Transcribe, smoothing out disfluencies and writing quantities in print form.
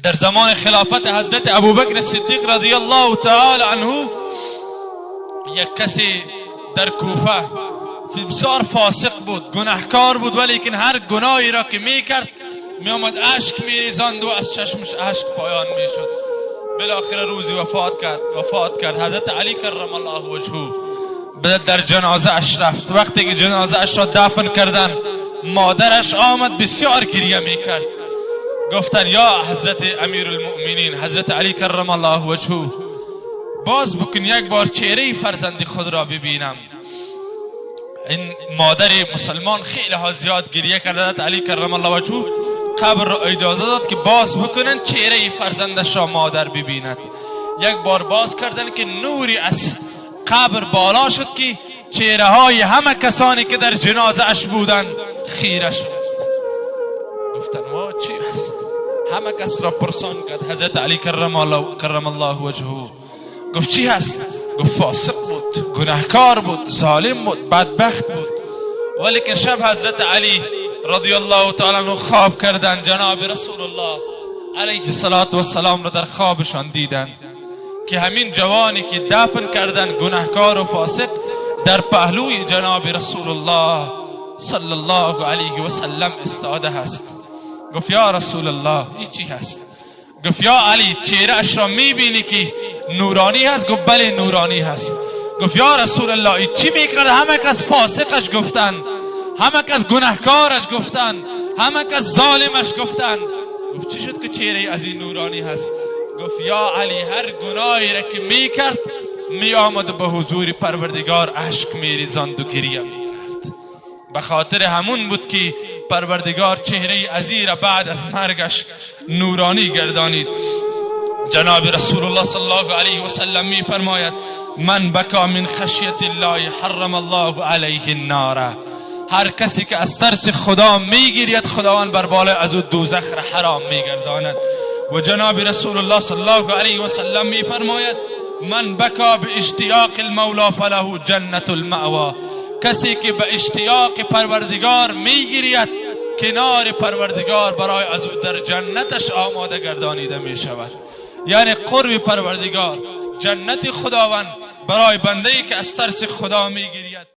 در زمان خلافت حضرت ابوبکر صدیق رضی الله تعالی عنه یک کسی در کوفه بسیار فاسق بود، گناهکار بود، ولیکن هر گناهی را که میکرد میآمد اشک میریزاند و از چشمش اشک پایان میشد. بالاخره روزی وفات کرد. حضرت علی کرم الله وجهه در جنازه اش رفت. وقتی که جنازه اش را دفن کردن مادرش آمد بسیار گریه میکرد. گفتن یا حضرت امیر المؤمنین حضرت علی کرم الله وجهه باز بکن یک بار چهره فرزند خود را ببینم. این مادر مسلمان خیلی ها زیاد گریه کرد. حضرت علی کرم الله وجهه قبر را اجازه داد که باز بکنن چهره فرزندش را مادر ببیند. یک بار باز کردن که نوری از قبر بالا شد که چهره های همه کسانی که در جنازه اش بودن خیره شد. گفتن وا چی هست؟ همه کس را پرسان کرد. حضرت علی کرم الله وجهه گفت چی هست؟ گفت فاسق بود، گناهکار بود، ظالم بود، بدبخت بود. ولیکن شب حضرت علی رضی الله تعالی عنه خواب کردند. جناب رسول الله علیه السلام را در خوابشان دیدند که همین جوانی که دفن کردن گناهکار و فاسق در پهلوی جناب رسول الله صلی الله علیه و سلم ایستاده هست. گفت یا رسول الله این چی هست؟ گفت یا علی چهره اش را میبینی که نورانی هست؟ گفت بله نورانی هست. گفت یا رسول الله این چی میکرد؟ همه کس فاسقش گفتن، همه کس گناهکارش گفتن، همه کس ظالمش گفتن. گفت چی شد که چهره از این نورانی هست؟ گفت یا علی هر گناهی را که میکرد میآمد به حضور پروردگار اشک میریزاند و گریه میکرد. به خاطر همون بود که پروردگار چهره عزی را بعد از مرگش نورانی گردانید. جناب رسول الله صلی الله علیه و سلم می فرماید من بکا من خشیت الله حرم الله علیه النار. هر کسی که از ترس خدا میگیرید خداوند بر بالای از او دوزخ را حرام میگرداند. و جناب رسول الله صلی الله علیه و سلم می فرماید من بکا به اشتیاق المولا فله جنت المأوا. کسی که به اشتیاق پروردگار میگیرید کنار پروردگار برای از او در جنتش آماده گردانیده می شود. یعنی قرب پروردگار، جنت خداوند برای بنده‌ای که از ترس خدا میگیرید.